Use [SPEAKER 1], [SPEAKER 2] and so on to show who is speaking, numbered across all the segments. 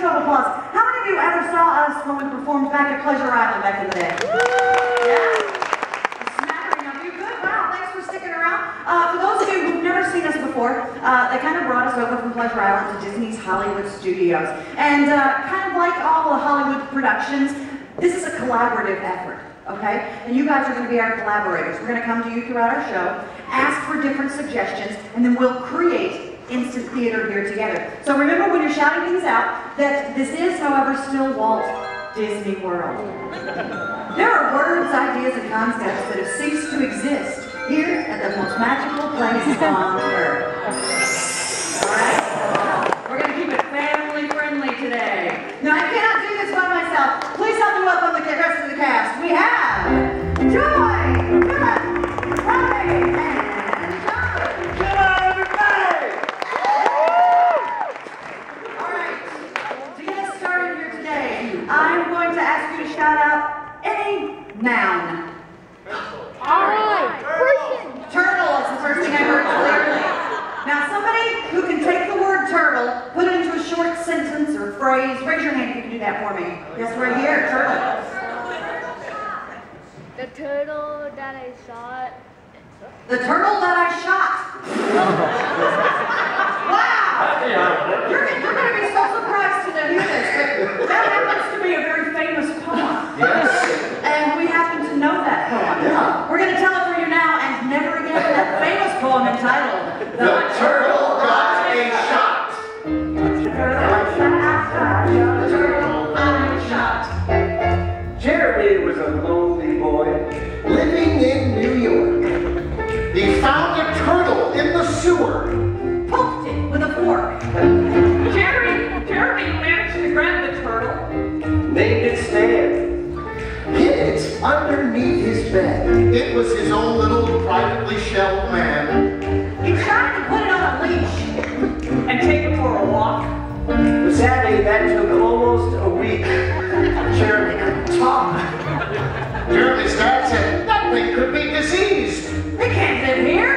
[SPEAKER 1] round of applause. How many of you ever saw us when we performed back at Pleasure Island back in the day? Yeah? A smattering of you. Good. Wow. Thanks for sticking around. For those of you who've never seen us before, they kind of brought us over from Pleasure Island to Disney's Hollywood Studios. And kind of like all the Hollywood productions, this is a collaborative effort. Okay? And you guys are going to be our collaborators. We're going to come to you throughout our show, ask for different suggestions, and then we'll create instant theater here together. So remember when you're shouting things out that this is, however, still Walt Disney World. There are words, ideas, and concepts that have ceased to exist here at the most magical place on earth. Alright? We're going to keep it family friendly today. Now, I cannot do this by myself. Please help me welcome the rest of the cast. We have Joy, Dylan, Ray, and John.
[SPEAKER 2] Hello, everybody!
[SPEAKER 1] Alright, to get us started here today, I'm going to ask you to shout out any noun.
[SPEAKER 3] Alright,
[SPEAKER 1] Turtle is the first thing I heard clearly. Now, somebody who can take the word turtle, put it into a short sentence or phrase, raise your hand if you can do that for me. Yes, right here, turtle.
[SPEAKER 3] the turtle that I shot.
[SPEAKER 1] The turtle that I shot. Wow! You're going to be so surprised to hear this, but that happens to be a very famous poem.
[SPEAKER 2] Yes.
[SPEAKER 1] And we happen to know that poem.
[SPEAKER 2] Yeah.
[SPEAKER 1] We're going to tell it for you now and never again that famous poem entitled
[SPEAKER 2] The Turtle Got a Shot.
[SPEAKER 1] The turtle I shot.
[SPEAKER 2] Jeremy was a lonely boy living in New York. He found a turtle in the sewer.
[SPEAKER 1] Poked it with a fork.
[SPEAKER 4] Jeremy managed to grab the turtle.
[SPEAKER 2] Named it Stan. Hid it underneath his bed. It was his own little privately shelled man.
[SPEAKER 1] He tried to put it on a leash.
[SPEAKER 4] And take it for a walk.
[SPEAKER 2] But sadly, that took almost a week. Jeremy couldn't talk. Jeremy's dad said nothing could be diseased.
[SPEAKER 1] They can't live here.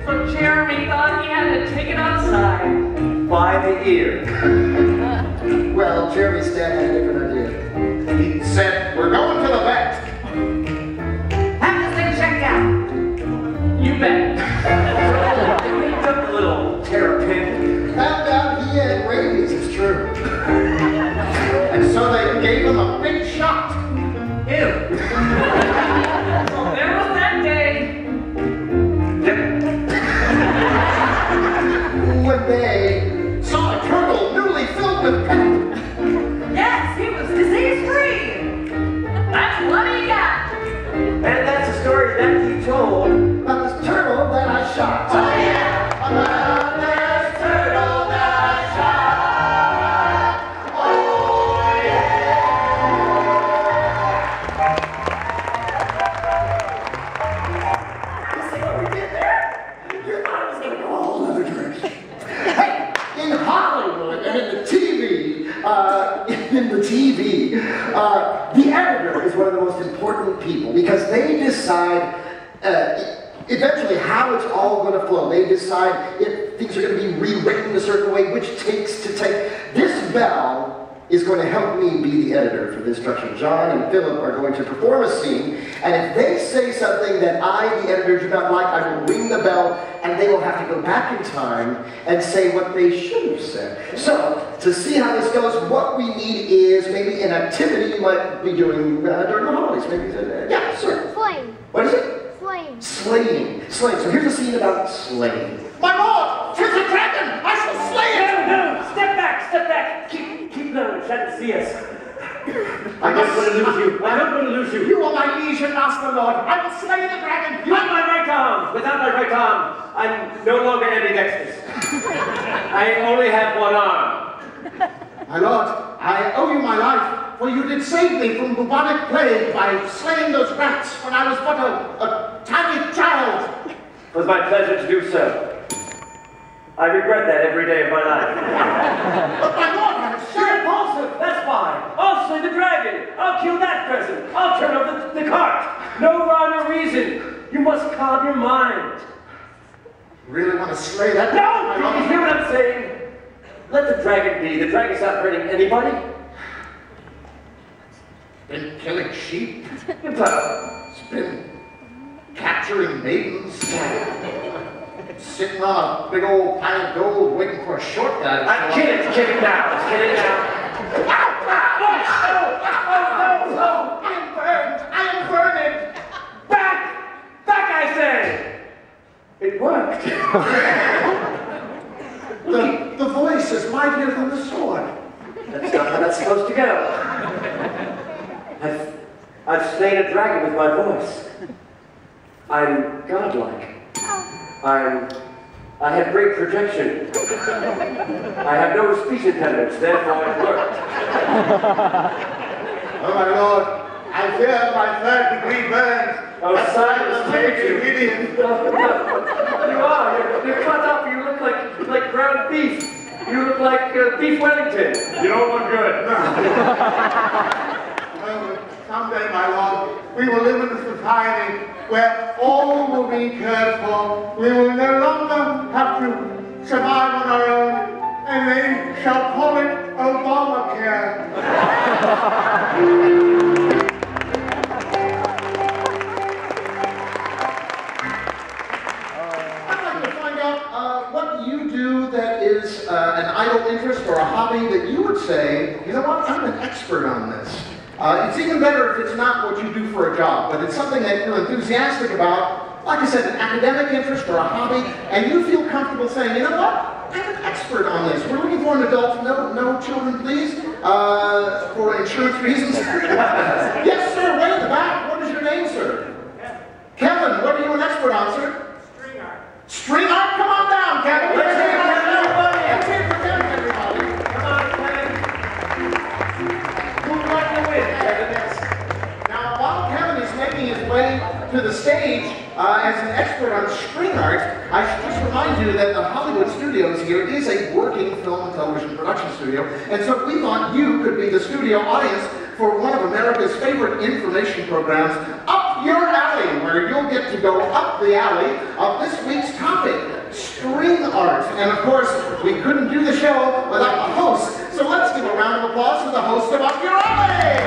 [SPEAKER 4] So Jeremy thought he had to take it outside.
[SPEAKER 2] By the ear. Well, Jeremy's dad had a different idea. He said, we're going to the vet.
[SPEAKER 1] Have this thing checked out.
[SPEAKER 4] You bet.
[SPEAKER 2] He took a little terrapin. Found out he had rabies, it's true. And so they gave him a big shot.
[SPEAKER 1] Ew.
[SPEAKER 4] So there was that day.
[SPEAKER 2] When they saw a turtle newly filled with pep.
[SPEAKER 1] Yes, he was disease-free.
[SPEAKER 4] That's what he got.
[SPEAKER 2] And that's a story that he told about this turtle that I shot.
[SPEAKER 1] Oh, yeah.
[SPEAKER 2] About this turtle that I shot. Oh, yeah. You see what we did there? You thought it was going to go a whole other direction. Hey, in Hollywood and in the TV, the editor is one of the most important people because they decide eventually how it's all going to flow. They decide if things are going to be rewritten a certain way, which takes to take. This bell is going to help me be the editor for this structure. John and Philip are going to perform a scene, and if they say something that I, the editor, do not like, I will ring the bell, and they will have to go back in time and say what they should have said. So, to see how this goes, what we need is maybe an activity you might be doing during the holidays. Maybe, yeah, sure.
[SPEAKER 3] Slaying.
[SPEAKER 2] What is it?
[SPEAKER 3] Slaying.
[SPEAKER 2] Slaying. Slaying. So here's a scene about slaying. My lord! 'Tis a dragon! I shall slay it!
[SPEAKER 5] No! Step back! Step back! Keep low, try to see us.
[SPEAKER 2] I
[SPEAKER 5] I'm not going to lose you. I'm not going to lose you.
[SPEAKER 2] You are my liege and master, lord. I will slay the dragon.
[SPEAKER 5] You have my right arm. Without my right arm, I'm no longer ambidextrous. I only have one arm.
[SPEAKER 2] My lord, I owe you my life, for you did save me from bubonic plague by slaying those rats when I was but a tiny child.
[SPEAKER 5] It was my pleasure to do so. I regret that every day of my life.
[SPEAKER 2] But my lord, I have
[SPEAKER 5] You're impulsive, that's why. I'll slay the dragon. I'll kill that present. I'll turn over the cart. No rhyme or reason. You must calm your mind.
[SPEAKER 2] really want to slay that?
[SPEAKER 5] No! Did you hear what I'm saying? Let the dragon be. The dragon's not hurting anybody.
[SPEAKER 2] Been killing sheep.
[SPEAKER 5] Improv.
[SPEAKER 2] It's been capturing maidens. Sitting on a big old pile of gold waiting for a short guy to show up.
[SPEAKER 5] Kill it now. Kill it now.
[SPEAKER 2] I am burning!
[SPEAKER 5] Back, I say. It worked.
[SPEAKER 2] The voice is mightier than the sword.
[SPEAKER 5] That's not how that's supposed to go. I've slain a dragon with my voice. I'm godlike. I have great projection. I have no speech impediments, therefore it worked.
[SPEAKER 2] Oh my lord, I fear my third-degree burns.
[SPEAKER 5] Oh, silence,
[SPEAKER 2] take you, idiot.
[SPEAKER 5] You are. You're cut up. You look like ground beef. You look like beef Wellington. You don't look good.
[SPEAKER 2] Well, someday, my lord, we will live in a society where all will be cared for. We will no longer have to survive on our own, and they shall call it Obamacare. What you do that is an idle interest or a hobby that you would say, you know what, I'm an expert on this. It's even better if it's not what you do for a job, but it's something that you're enthusiastic about, like I said, an academic interest or a hobby, and you feel comfortable saying, you know what, I'm an expert on this. We're looking for an adult. No children, please, for insurance reasons. Yes, sir, way in the back. What is your name, sir? Kevin, what are you an expert on, sir? String art. String art? Come on down, Kevin. Let's hear it for everybody. Let's hear it for Kevin, everybody. Come on, Kevin. Who would like to win, Kevin? Now, while Kevin is making his way to the stage as an expert on string art, I should just remind you that the Hollywood Studios here is a working film and television production studio, and so we thought you could be the studio audience for one of America's favorite information programs, Up Your Alley, where you'll get to go up the alley of this week's topic, string art. And of course, we couldn't do the show without the host, so let's give a round of applause to the host of Up Your Alley!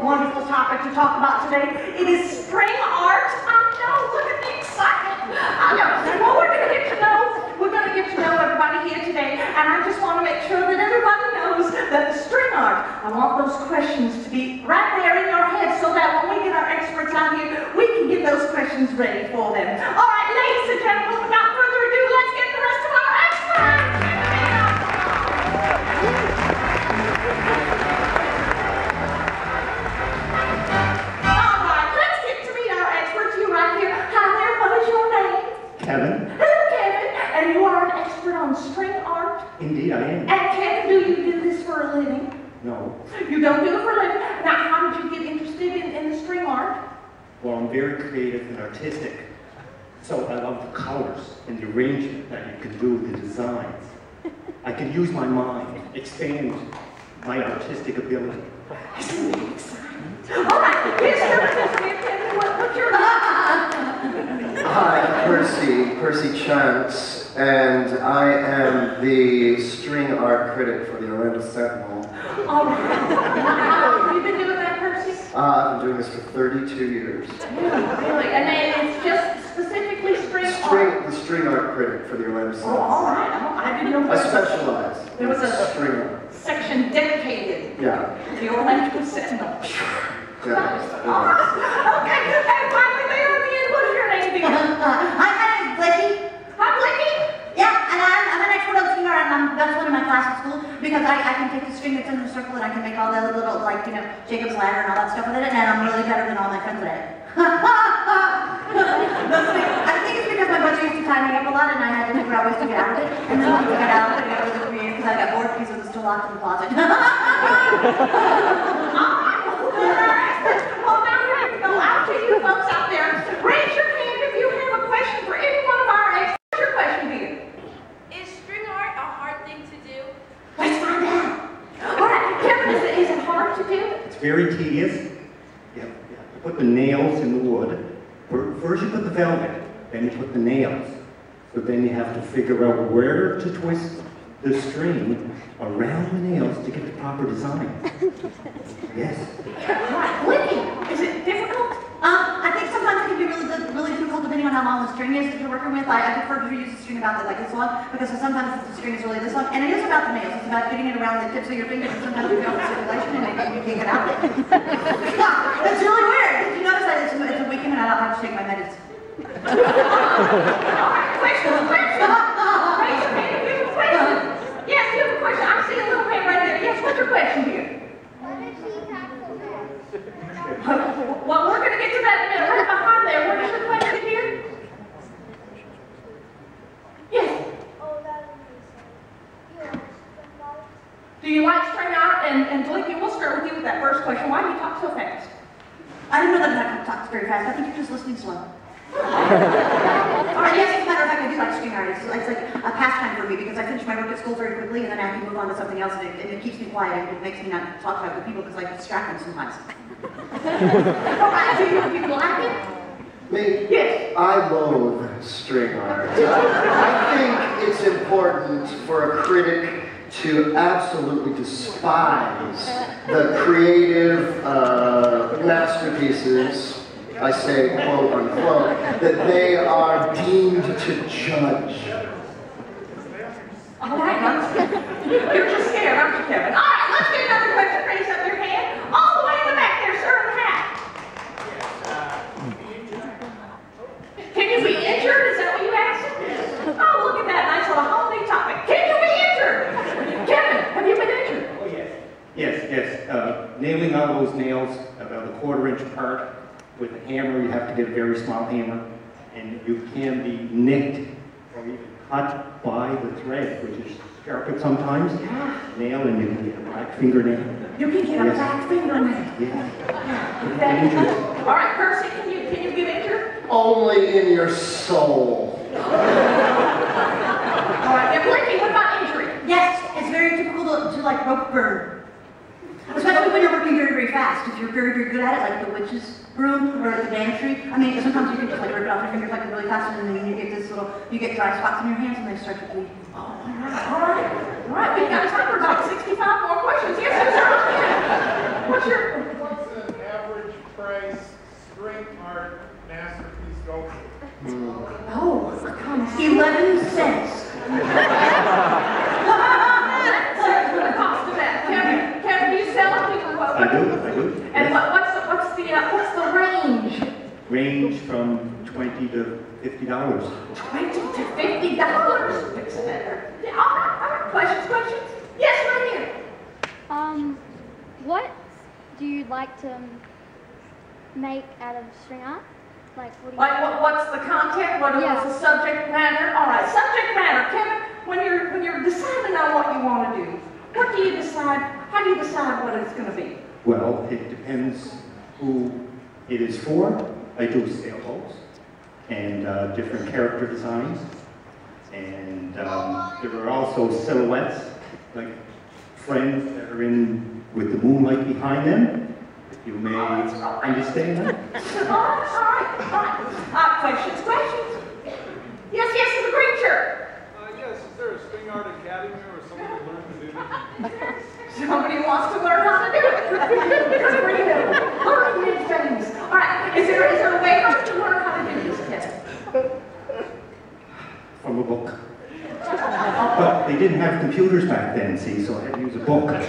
[SPEAKER 1] Wonderful topic to talk about today. It is string art. I know, look at the excitement. I know. Well, we're going to get to know everybody here today, and I just want to make sure that everybody knows that the string art, I want those questions to be right there in your head so that when we get our experts out here, we can get those questions ready for them. All right, ladies and gentlemen, without further ado, let's get the rest of our experts.
[SPEAKER 6] Kevin.
[SPEAKER 1] Hello, Kevin. And you are an expert on string art?
[SPEAKER 6] Indeed, I am.
[SPEAKER 1] And Kevin, do you do this for a living?
[SPEAKER 6] No.
[SPEAKER 1] You don't do it for a living? Now, how did you get interested in the string art?
[SPEAKER 6] Well, I'm very creative and artistic. So I love the colors and the arrangement that you can do with the designs. I can use my mind, expand my artistic ability.
[SPEAKER 1] Isn't that exciting? All right, here's Kevin. What's your name?
[SPEAKER 7] Hi, Percy Chance, and I am the string art critic for the Orlando Sentinel.
[SPEAKER 1] All right. How long have you been doing that, Percy?
[SPEAKER 7] I've been doing this for 32 years.
[SPEAKER 1] Really? And then it's just specifically string art?
[SPEAKER 7] The string art critic for the Orlando Sentinel.
[SPEAKER 1] Oh, all right. I didn't know.
[SPEAKER 7] I specialize
[SPEAKER 1] There was a
[SPEAKER 7] string art.
[SPEAKER 1] section dedicated to the Orlando Sentinel.
[SPEAKER 7] Yeah.
[SPEAKER 1] Okay, and finally there at the end, what is your name, dear?
[SPEAKER 8] Hi, my name's Blicky.
[SPEAKER 1] Hi, Blicky.
[SPEAKER 8] Yeah, and I'm an expert on string art, and that's one of my classes at school, because I can take the string that's in the circle, and I can make all the little, like, you know, Jacob's ladder and all that stuff with it, and I'm really better than all my friends at it. I think it's because my budget used to tie me up a lot, and I had to figure out ways to get out of it, and then once I got out of it, I got really creative, because I got bored because it was still locked in the closet.
[SPEAKER 1] Well, now we're going to go out to you folks out there. Raise your hand if you have a question for any one of our experts. What's your question, dear?
[SPEAKER 3] Is string art a hard thing to do?
[SPEAKER 1] Let's find out. All right, Kevin, is it hard to do?
[SPEAKER 6] It's very tedious, put the nails in the wood. First you put the velvet, then you put the nails. So then you have to figure out where to twist the string around the nails to get the proper design. Yes.
[SPEAKER 1] Lindy, is it difficult? I think sometimes it can be really difficult depending on how long the string is that you're working with. I prefer to use a string about like this long because sometimes the string is really this long. And it is about the nails. It's about getting it around the tips of your fingers and sometimes you feel the circulation and maybe you can't get out. Yeah, it's really weird. Did you notice that it's a weekend and I don't have to take my meds?
[SPEAKER 4] Question. Raise your hand if you have a question. Yes, you have a question. I see a little hand right there. Yes, what's your question here? Well, we're going to get to that in a minute. Right behind there. What is your question here? Yes. Do you like string art? And Lincoln, we'll start with you with that first question. Why do you talk so fast?
[SPEAKER 1] I didn't know that I talk very fast. I think you're just listening slow. Alright, yes, as a matter of fact, I do like string art. It's like a pastime for me because I finish my work at school very quickly and then I can move on to something else and it keeps me quiet and it makes me not talk to other people because I distract them sometimes.
[SPEAKER 4] Alright, do you like it?
[SPEAKER 2] Me?
[SPEAKER 4] Yes.
[SPEAKER 2] I loathe string art. I think it's important for a critic to absolutely despise the creative masterpieces, I say quote unquote, that they are deemed to judge.
[SPEAKER 4] All right, you're just scared, aren't you, Kevin? All right, let's get another question. Raise up your hand. All the way in the back there, sir, in the hat. Can you be injured? Is that what you asked? Oh, look at that nice little holiday topic. Can you be injured? Kevin, have you been injured?
[SPEAKER 6] Oh, yes. Yes. Nailing on those nails about a 1/4 inch apart with a hammer, you have to get a very small hammer, and you can be nicked or even cut by the thread, which is sharp sometimes.
[SPEAKER 4] Yeah.
[SPEAKER 6] Nail, and you can get a black fingernail.
[SPEAKER 4] You can get a black fingernail.
[SPEAKER 6] Yeah.
[SPEAKER 4] All right, Percy, can you get injured?
[SPEAKER 2] Only in your soul.
[SPEAKER 4] All right, and Blakey, what about injury?
[SPEAKER 1] Yes, it's very typical to like rope burn. Especially when you're working very, very fast. If you're very, very good at it, like the witch's broom or the bantry. I mean, sometimes you can just like rip it off your fingers like really fast and then you get you get dry spots in your hands and they start to bleed.
[SPEAKER 4] All right, we've got time for about 65 more questions. Yes, sir. What's
[SPEAKER 9] an average price string art masterpiece go for?
[SPEAKER 1] Oh, 11 cents.
[SPEAKER 4] cost of that? Kevin, do you sell it?
[SPEAKER 6] I do.
[SPEAKER 4] And
[SPEAKER 6] Yes.
[SPEAKER 4] what's the range?
[SPEAKER 6] Range from $20 to $50.
[SPEAKER 4] $20 to $50. Fix it better. Yeah, all right. Questions? Yes, right here.
[SPEAKER 10] What do you like to make out of string art? Like, what do you
[SPEAKER 4] What's the content? What's the subject matter? All right, subject matter. Kevin, when you're deciding on what you want to do, what do you decide? How do you decide what it's going to be?
[SPEAKER 6] Well, it depends who it is for. I do sailboats and different character designs. And there are also silhouettes, like friends that are in with the moonlight behind them. You may understand that.
[SPEAKER 4] All right. Questions? Yes, in the green shirt.
[SPEAKER 9] Yes, is there a string art academy or someone to learn to do this?
[SPEAKER 4] Somebody wants to learn how to do it. Because we're famous. All right. Is there a way how to learn how to do this, Kevin?
[SPEAKER 6] From a book. But they didn't have computers back then, see, so I had to use a book.
[SPEAKER 1] That's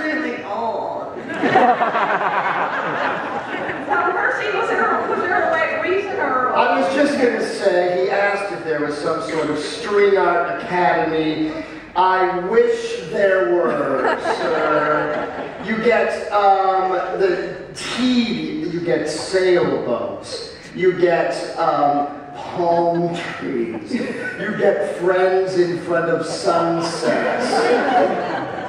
[SPEAKER 1] really old.
[SPEAKER 4] Now, Percy, was there a reason or?
[SPEAKER 2] I was just going to say, he asked if there was some sort of string art academy. I wish there were, sir. You get the tea, you get sailboats, you get palm trees, you get friends in front of sunsets.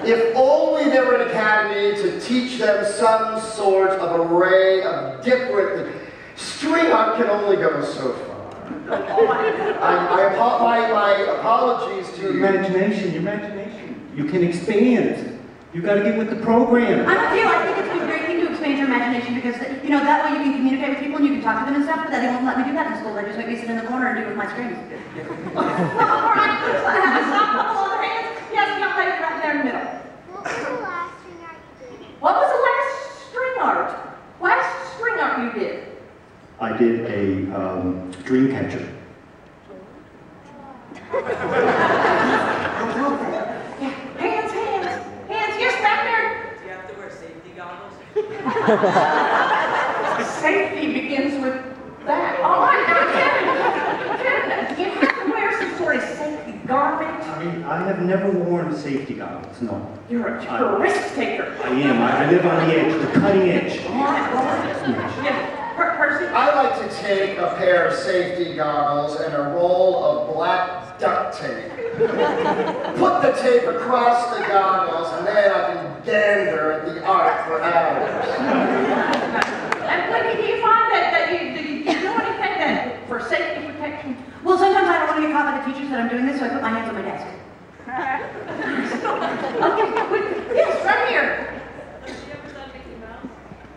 [SPEAKER 2] If only there were an academy to teach them some sort of array of different... String art can only go so far. My apologies to
[SPEAKER 6] Your
[SPEAKER 2] you.
[SPEAKER 6] imagination. You can expand. You got to get with the program.
[SPEAKER 1] I don't feel. I think it's a great thing to expand your
[SPEAKER 8] imagination because, you know, that way you can communicate with people and you can talk to them and stuff, but they won't let me do that in school. They just make me sit in the corner and do it with my strings.
[SPEAKER 4] Well, all right, I saw a couple other hands. Yes, young lady right there in the middle.
[SPEAKER 10] What was the last string art you did?
[SPEAKER 4] What was the last string art? Last string art you did?
[SPEAKER 6] I did a dream catcher.
[SPEAKER 4] Hands. Yes, back there.
[SPEAKER 5] Do you have to wear safety goggles?
[SPEAKER 4] Safety begins with that. All right, now, Kevin, you have to wear some sort of safety garment.
[SPEAKER 6] I mean, I have never worn safety goggles, no.
[SPEAKER 4] You're a risk taker.
[SPEAKER 6] I am. I live on the edge, the cutting edge.
[SPEAKER 4] All right, yeah. Percy?
[SPEAKER 2] I like to take a pair of safety goggles and a roll of black duct tape. Put the tape across the goggles, and then I can gander at the art for hours.
[SPEAKER 4] And Wendy, do you find that you do anything that for safety protection?
[SPEAKER 8] Well, sometimes I don't want to get caught by the teachers that I'm doing this, so I put my hands on my desk.
[SPEAKER 4] Okay, yes, right here.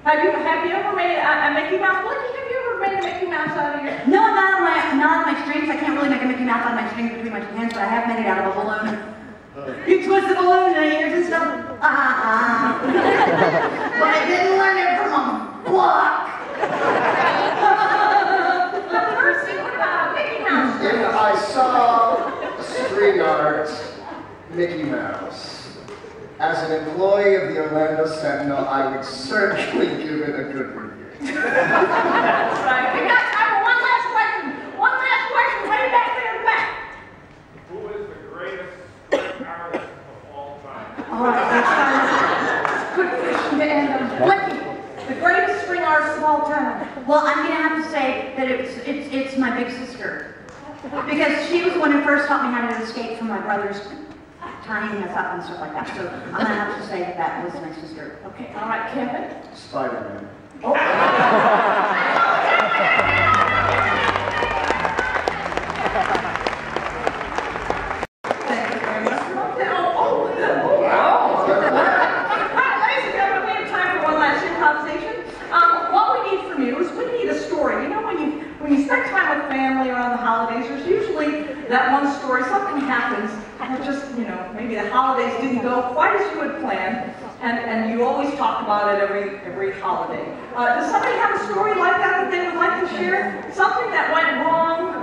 [SPEAKER 4] Have you ever made a Mickey Mouse? Wendy, have you ever made a Mickey Mouse out of your?
[SPEAKER 8] No, not on my strings. I can't really make a Mickey Mouse out of my strings between my two hands, but I have made it out of a balloon. You twist the balloon in the ears and stuff. But I didn't learn it from a book.
[SPEAKER 4] Percy, what about Mickey Mouse?
[SPEAKER 2] If I saw string art Mickey Mouse, as an employee of the Orlando Sentinel, I would certainly give it a good review.
[SPEAKER 4] That's right. We got time for one last question. One last question, way back there in the back.
[SPEAKER 9] Who is the greatest artist of all time?
[SPEAKER 4] All right, that's a good question to end on. Wendy, the greatest string artist of all time.
[SPEAKER 8] Well, I'm going to have to say that it's my big sister. Because she was the one who first taught me how to escape from my brother's tying us up and stuff like that. So I'm going to have to say that was my sister.
[SPEAKER 4] Okay, all right, Kevin.
[SPEAKER 2] Spider-Man.
[SPEAKER 4] Oh. That one story, something happens, or just, you know, maybe the holidays didn't go quite as you had planned, and you always talk about it every holiday. Does somebody have a story like that they would like to share? Something that went wrong?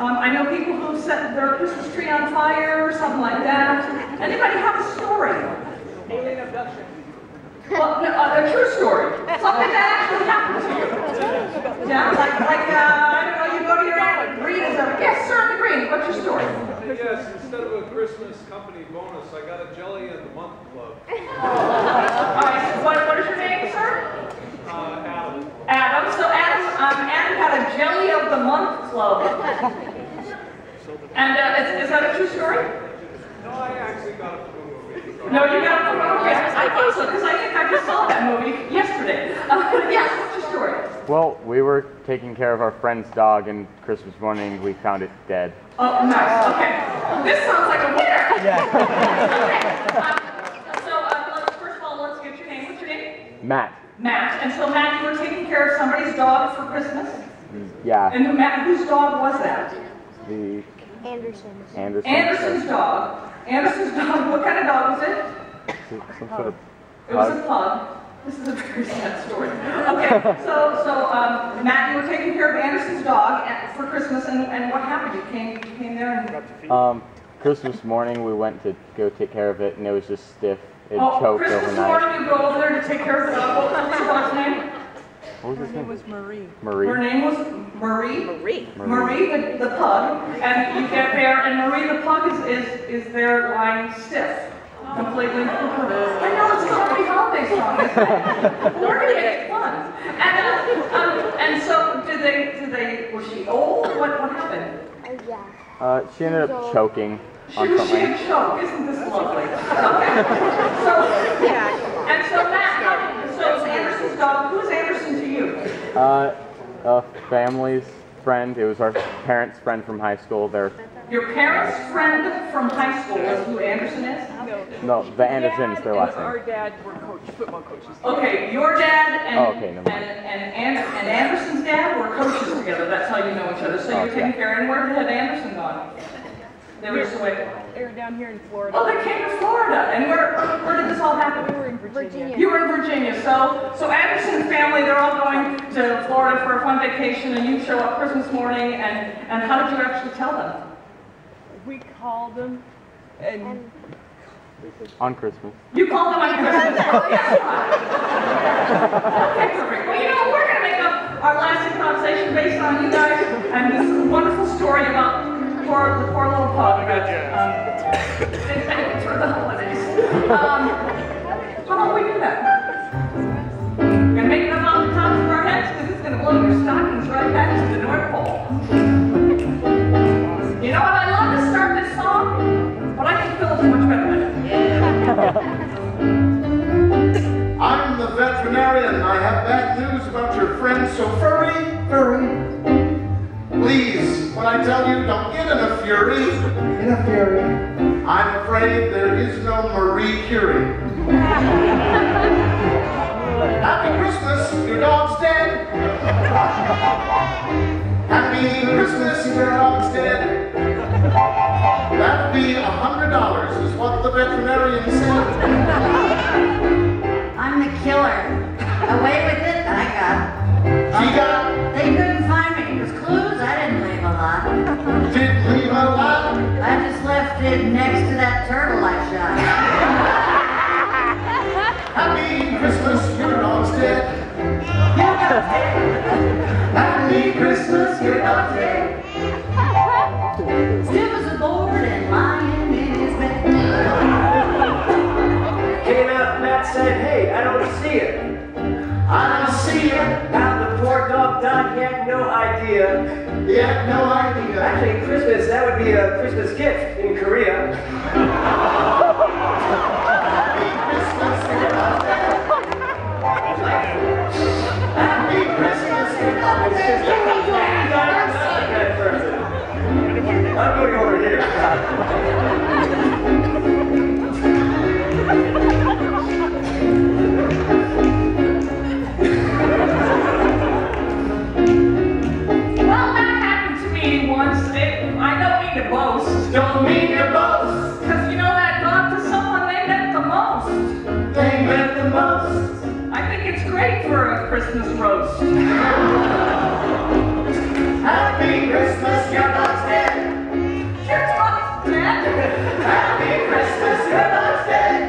[SPEAKER 4] I know people who've set their Christmas tree on fire, or something like that. Anybody have a story?
[SPEAKER 3] Alien abduction.
[SPEAKER 4] Well, no, a true story. Something that actually happened to you. Yeah, like I don't know, you go to your Aunt Rita's. Yes, sir, the green. What's your story?
[SPEAKER 11] Yes, instead of a Christmas company bonus, I got a Jelly of the Month club.
[SPEAKER 4] All right, so what is your name, sir?
[SPEAKER 11] Adam.
[SPEAKER 4] Adam. So Adam got a Jelly of the Month club. And is that a true story?
[SPEAKER 11] No, I actually got it from a movie.
[SPEAKER 4] No, you got it from a movie. I thought so, because I think I just saw that movie yesterday. Yes, what's your story?
[SPEAKER 12] Well, we were taking care of our friend's dog, and Christmas morning we found it dead.
[SPEAKER 4] Oh, nice. Okay. This sounds like a winner.
[SPEAKER 12] Yeah.
[SPEAKER 4] Okay. So, first of all, let's get your name. What's your name?
[SPEAKER 12] Matt.
[SPEAKER 4] Matt. And so, Matt, you were taking care of somebody's dog for Christmas?
[SPEAKER 12] Yeah.
[SPEAKER 4] And Matt, whose dog was that?
[SPEAKER 12] The Anderson's
[SPEAKER 4] dog. Anderson's dog. What kind of dog was it?
[SPEAKER 12] Some sort of
[SPEAKER 4] It was a pug. This is a very sad story. Okay, so Matt, you were taking care of Anderson's dog for Christmas, and what happened? You came there and...
[SPEAKER 12] Christmas morning we went to go take care of it, and it was just stiff. It choked
[SPEAKER 4] Christmas
[SPEAKER 12] overnight.
[SPEAKER 4] morning you go over there to take care of the dog. What was the dog's name?
[SPEAKER 12] What was his name?
[SPEAKER 3] Her name was Marie.
[SPEAKER 12] Marie.
[SPEAKER 4] Her name was Marie. Marie, the pug. And you get there, and Marie the pug is there lying stiff. Completely. I know it's going to be holiday song. We're going to make it fun. And so was she old? What happened?
[SPEAKER 12] She ended up choking on something.
[SPEAKER 4] She had choke. Isn't this lovely? Okay. So Matt, so Anderson's dog, who's Anderson to you?
[SPEAKER 12] A family's friend. It was our parents' friend from high school. They're
[SPEAKER 4] Your parents' friend from high school is who Anderson is?
[SPEAKER 12] No, the Andersons, their last
[SPEAKER 3] Our
[SPEAKER 12] name.
[SPEAKER 3] dad were football coaches.
[SPEAKER 4] Okay, your dad and,
[SPEAKER 12] Oh, okay, never mind.
[SPEAKER 4] and Anderson's dad were coaches together. That's how you know each other. So you're
[SPEAKER 12] Okay.
[SPEAKER 4] taking care. And where had Anderson gone? They were just away.
[SPEAKER 3] They were down here in Florida.
[SPEAKER 4] Oh, they came to Florida. And where did this all happen?
[SPEAKER 3] We were in Virginia.
[SPEAKER 4] You were in Virginia. So Anderson's family, they're all going to Florida for a fun vacation, and you show up Christmas morning. And how did you actually tell them?
[SPEAKER 3] We called them and
[SPEAKER 12] On Christmas.
[SPEAKER 4] You called them on Christmas. Oh, yes. Okay, perfect. Well, you know, we're going to make up our last improvisation based on you guys and this wonderful story about the poor little pug. For the holidays. How about we do that? We're going to make it up off the tops of our heads because it's going to blow your stockings right back to the North Pole. You know what? I love to start this song, but I think Philip's much better than it.
[SPEAKER 9] I'm the veterinarian. I have bad news about your friend so furry. Please, when I tell you, don't get in a fury. I'm afraid there is no Marie Curie. Happy Christmas, your dog's dead. Happy Christmas, your dog's dead. That'd be $100 is what the veterinarian said.
[SPEAKER 8] I'm the killer. Away with it, I got.
[SPEAKER 9] She got.
[SPEAKER 8] They couldn't find me. It was clues. I didn't leave a lot.
[SPEAKER 9] Didn't leave a lot.
[SPEAKER 8] I just left it next to that turtle I shot.
[SPEAKER 9] Happy Christmas, your dog's dead.
[SPEAKER 8] Happy Christmas, your dog's dead. Still was aboard and lying in his bed.
[SPEAKER 5] Came out, Matt said, hey, I don't see it.
[SPEAKER 9] I don't see it.
[SPEAKER 5] How the poor dog died, he had no idea.
[SPEAKER 9] He had no idea.
[SPEAKER 5] Actually, Christmas, that would be a Christmas gift in Korea.
[SPEAKER 9] Happy Christmas, your dog's dead. Happy Christmas, your dog's dead.
[SPEAKER 5] I'm going over here.
[SPEAKER 4] Well, that happened to me once. I don't mean to boast.
[SPEAKER 9] Don't mean to boast.
[SPEAKER 4] Because you know that dog to someone they meant the most.
[SPEAKER 9] They meant the most.
[SPEAKER 4] I think it's great for a Christmas roast.
[SPEAKER 9] Happy Christmas, your dog's dead.
[SPEAKER 4] Your dog's dead?
[SPEAKER 9] Happy Christmas, your dog's dead.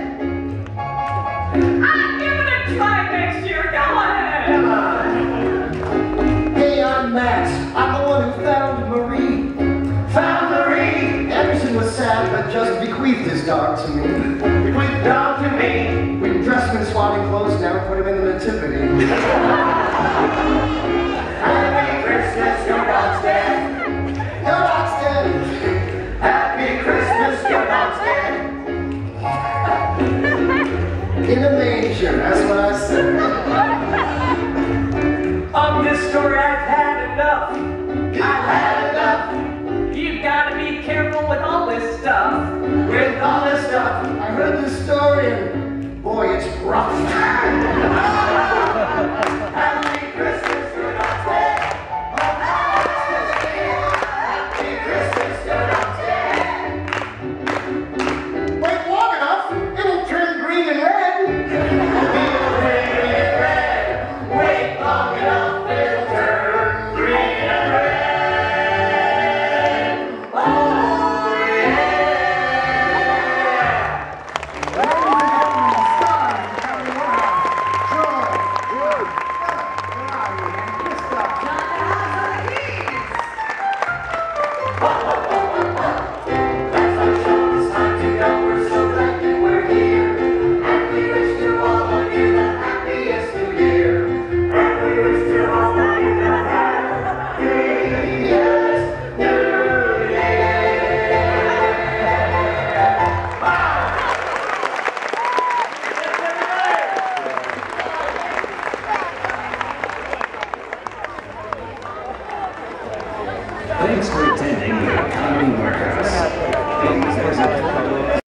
[SPEAKER 4] I'm giving it a try next year. Go ahead.
[SPEAKER 9] Come on.
[SPEAKER 2] Hey, I'm Max. I'm the one who found Marie.
[SPEAKER 9] Found Marie.
[SPEAKER 2] Anderson was sad, but just bequeathed his dog to me.
[SPEAKER 9] Bequeathed dog to me.
[SPEAKER 2] We dressed him in swaddling clothes now and put him in the nativity.
[SPEAKER 9] Happy Christmas, your dog's dead.
[SPEAKER 2] Your dog's dead.
[SPEAKER 9] Happy Christmas, your dog's dead.
[SPEAKER 2] In a manger, that's what I said.
[SPEAKER 5] Of this story, I've had enough.
[SPEAKER 9] I've had enough.
[SPEAKER 4] You've got to be careful with all this stuff.
[SPEAKER 9] With all this stuff.
[SPEAKER 2] I heard this story